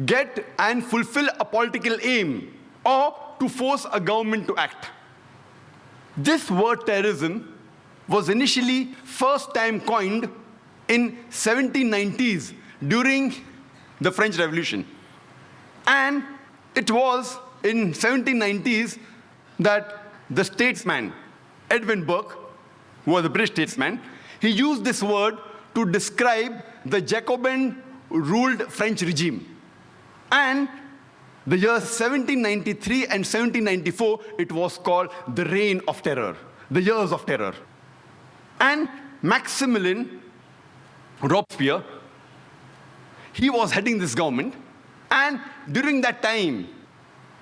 get and fulfill a political aim or to force a government to act. This word terrorism was initially first time coined in 1790s during the French Revolution. And it was in 1790s that the statesman Edwin Burke, who was a British statesman, he used this word to describe the Jacobin-ruled French regime. And the years 1793 and 1794, it was called the Reign of Terror, the Years of Terror. And Maximilien Robespierre, he was heading this government, and during that time,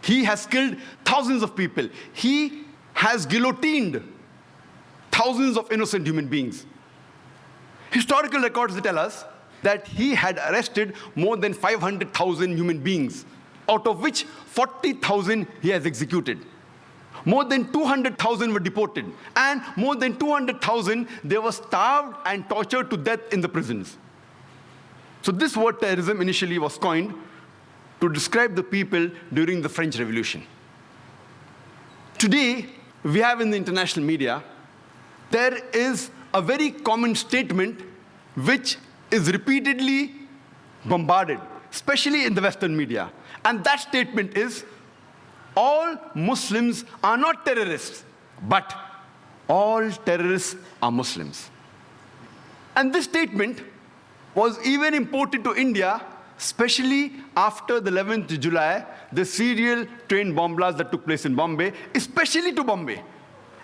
he has killed thousands of people. He has guillotined thousands of innocent human beings. Historical records tell us that he had arrested more than 500,000 human beings, out of which 40,000 he has executed. More than 200,000 were deported, and more than 200,000 they were starved and tortured to death in the prisons. So this word terrorism initially was coined to describe the people during the French Revolution. Today, we have in the international media, there is a very common statement which is repeatedly bombarded, especially in the Western media. And that statement is, all Muslims are not terrorists, but all terrorists are Muslims. And this statement was even imported to India, especially after the 11th July, the serial train bomb blast that took place in Bombay, especially to Bombay.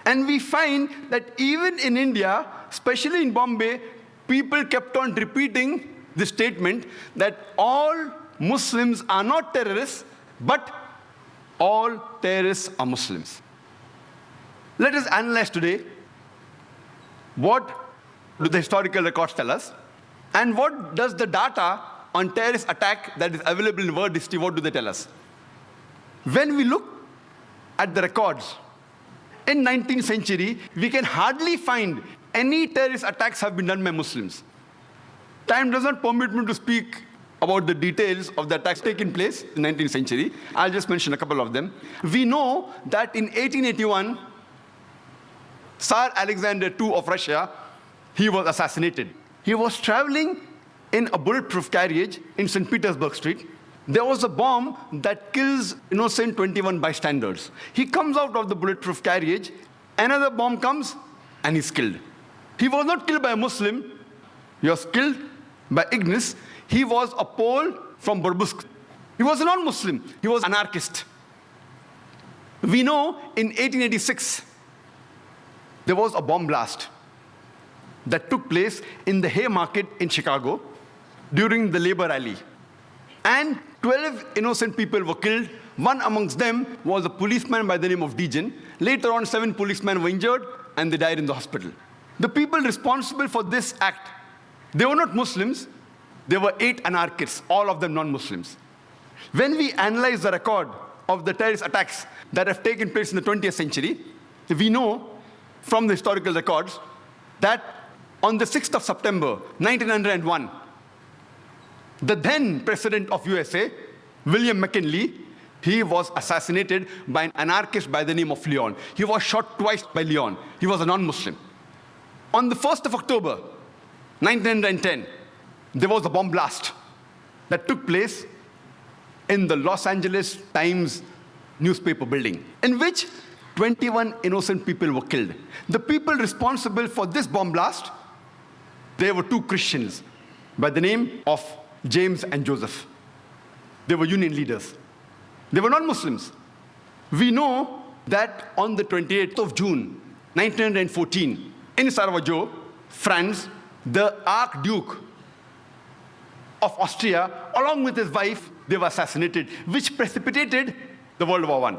And we find that even in India, especially in Bombay, people kept on repeating the statement that all Muslims are not terrorists, but all terrorists are Muslims. Let us analyze today what do the historical records tell us, and what does the data on terrorist attack that is available in world history, what do they tell us? When we look at the records, in 19th century, we can hardly find any terrorist attacks have been done by Muslims. Time does not permit me to speak about the details of the attacks taking place in 19th century. I'll just mention a couple of them. We know that in 1881, Tsar Alexander II of Russia, he was assassinated. He was traveling in a bulletproof carriage in St. Petersburg Street. There was a bomb that kills innocent 21 bystanders. He comes out of the bulletproof carriage, another bomb comes, and he's killed. He was not killed by a Muslim, he was killed by Ignis. He was a Pole from Burbusk. He was a non-Muslim, he was an anarchist. We know in 1886, there was a bomb blast that took place in the Haymarket in Chicago during the labor rally. And 12 innocent people were killed. One amongst them was a policeman by the name of Dejan. Later on, 7 policemen were injured and they died in the hospital. The people responsible for this act, they were not Muslims. There were 8 anarchists, all of them non-Muslims. When we analyze the record of the terrorist attacks that have taken place in the 20th century, we know from the historical records that on the 6th of September, 1901, the then president of USA, William McKinley, he was assassinated by an anarchist by the name of Leon. He was shot twice by Leon. He was a non-Muslim. On the 1st of October, 1910, there was a bomb blast that took place in the Los Angeles Times newspaper building, in which 21 innocent people were killed. The people responsible for this bomb blast, they were 2 Christians by the name of James and Joseph. They were union leaders. They were non-Muslims. We know that on the 28th of June, 1914, in Sarajevo, France, the Archduke of Austria, along with his wife, they were assassinated, which precipitated the World War I.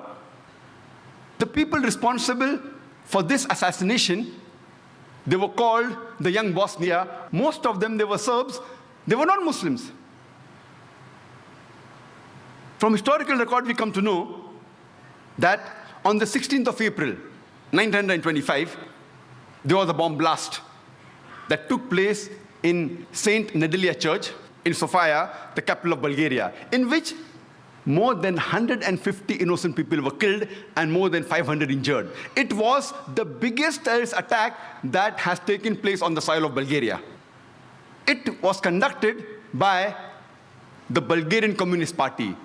The people responsible for this assassination, they were called the Young Bosnia. Most of them, they were Serbs. They were not Muslims. From historical record, we come to know that on the 16th of April, 1925, there was a bomb blast that took place in St. Nedelia Church. in Sofia, the capital of Bulgaria, in which more than 150 innocent people were killed and more than 500 injured. It was the biggest terrorist attack that has taken place on the soil of Bulgaria. It was conducted by the Bulgarian Communist Party.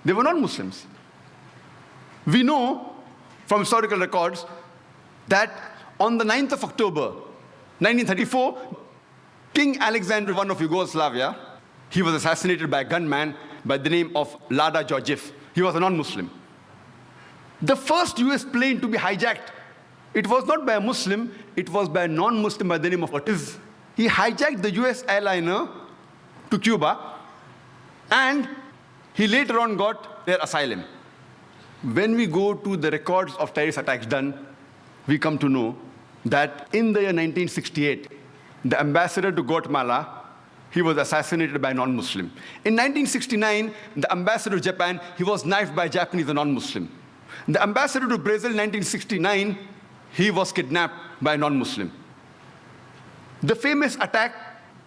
They were not Muslims. We know from historical records that on the 9th of October, 1934, King Alexander I of Yugoslavia, he was assassinated by a gunman by the name of Lada Georgiev. He was a non-Muslim. The first US plane to be hijacked, it was not by a Muslim, it was by a non-Muslim by the name of Ortiz. He hijacked the US airliner to Cuba, and he later on got their asylum. When we go to the records of terrorist attacks done, we come to know that in the year 1968, the ambassador to Guatemala, he was assassinated by a non-Muslim. In 1969, the ambassador to Japan, he was knifed by a Japanese, a non-Muslim. The ambassador to Brazil in 1969, he was kidnapped by a non-Muslim. The famous attack,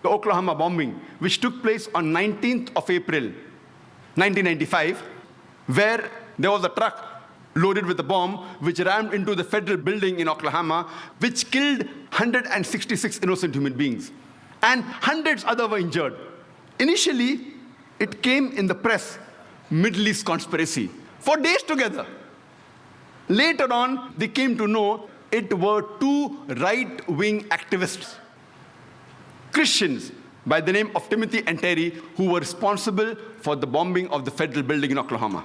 the Oklahoma bombing, which took place on 19th of April, 1995, where there was a truck loaded with a bomb which rammed into the federal building in Oklahoma, which killed 166 innocent human beings. And hundreds other were injured. Initially, it came in the press, Middle East conspiracy, for days together. Later on, they came to know it were two right-wing activists, Christians by the name of Timothy and Terry, who were responsible for the bombing of the federal building in Oklahoma.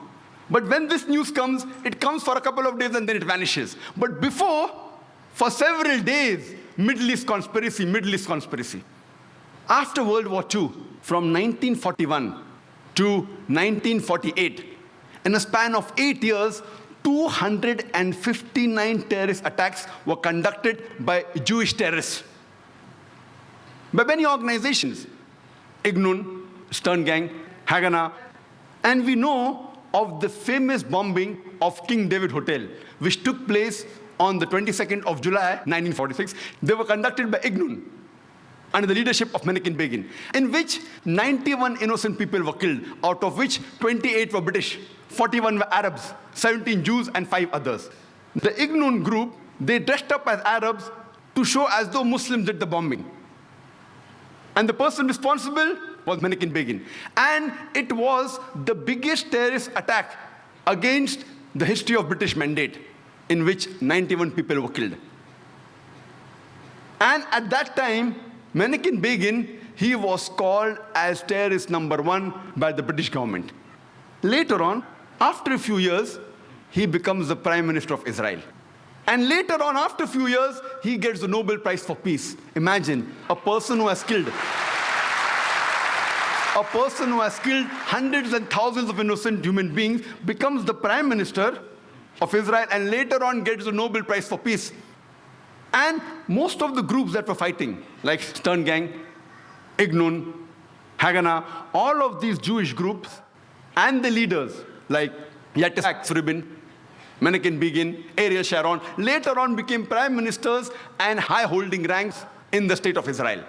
But when this news comes, it comes for a couple of days and then it vanishes. But before, for several days, Middle East conspiracy, Middle East conspiracy. After World War II, from 1941 to 1948, in a span of 8 years, 259 terrorist attacks were conducted by Jewish terrorists. By many organizations, Ignun, Stern Gang, Haganah, and we know of the famous bombing of King David Hotel, which took place on the 22nd of July, 1946. They were conducted by Ignun under the leadership of Menachem Begin, in which 91 innocent people were killed, out of which 28 were British, 41 were Arabs, 17 Jews, and 5 others. The Ignun group, they dressed up as Arabs to show as though Muslims did the bombing. And the person responsible was Menachem Begin. And it was the biggest terrorist attack against the history of British Mandate, in which 91 people were killed. And at that time, Menachem Begin, he was called as terrorist number 1 by the British government. Later on, after a few years, he becomes the Prime Minister of Israel. And later on, after a few years, he gets the Nobel Prize for Peace. Imagine, a person who has killed hundreds and thousands of innocent human beings becomes the Prime Minister of Israel and later on gets the Nobel Prize for Peace. And most of the groups that were fighting, like Stern Gang, Ignun, Haganah, all of these Jewish groups and the leaders like Yitzhak Rabin, Menachem Begin, Ariel Sharon, later on became prime ministers and high-holding ranks in the state of Israel.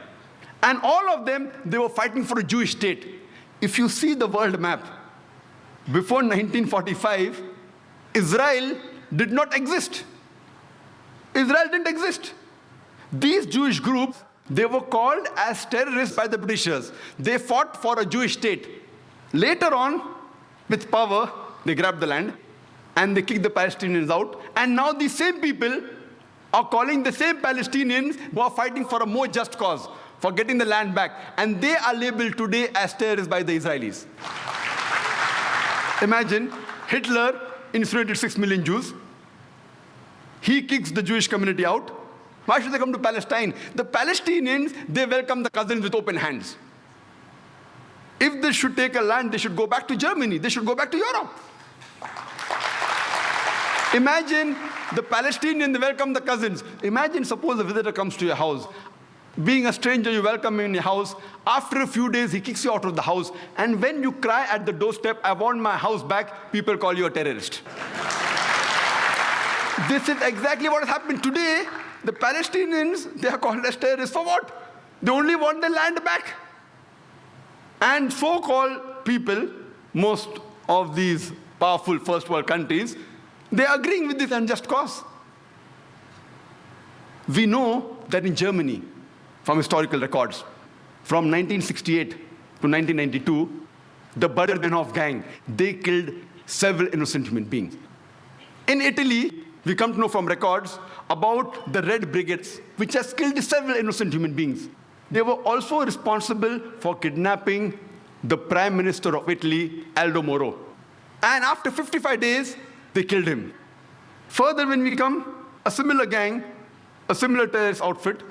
And all of them, they were fighting for a Jewish state. If you see the world map, before 1945, Israel did not exist. Israel didn't exist. These Jewish groups, they were called as terrorists by the Britishers. They fought for a Jewish state. Later on, with power, they grabbed the land and they kicked the Palestinians out. And now these same people are calling the same Palestinians who are fighting for a more just cause, for getting the land back. And they are labeled today as terrorists by the Israelis. Imagine, Hitler incinerated 6 million Jews. He kicks the Jewish community out. Why should they come to Palestine? The Palestinians, they welcome the cousins with open hands. If they should take a land, they should go back to Germany. They should go back to Europe. Imagine the Palestinian, they welcome the cousins. Imagine, suppose a visitor comes to your house. Being a stranger, you welcome him in your house. After a few days, he kicks you out of the house. And when you cry at the doorstep, I want my house back, people call you a terrorist. This is exactly what has happened today. The Palestinians, they are called as terrorists for what? They only want their land back. And so-called people, most of these powerful first world countries, they are agreeing with this unjust cause. We know that in Germany, from historical records, from 1968 to 1992, the Baden-Meinhof gang, they killed several innocent human beings. In Italy, we come to know from records about the Red Brigades, which has killed several innocent human beings. They were also responsible for kidnapping the Prime Minister of Italy, Aldo Moro. And after 55 days, they killed him. Further, when we come, a similar gang, a similar terrorist outfit,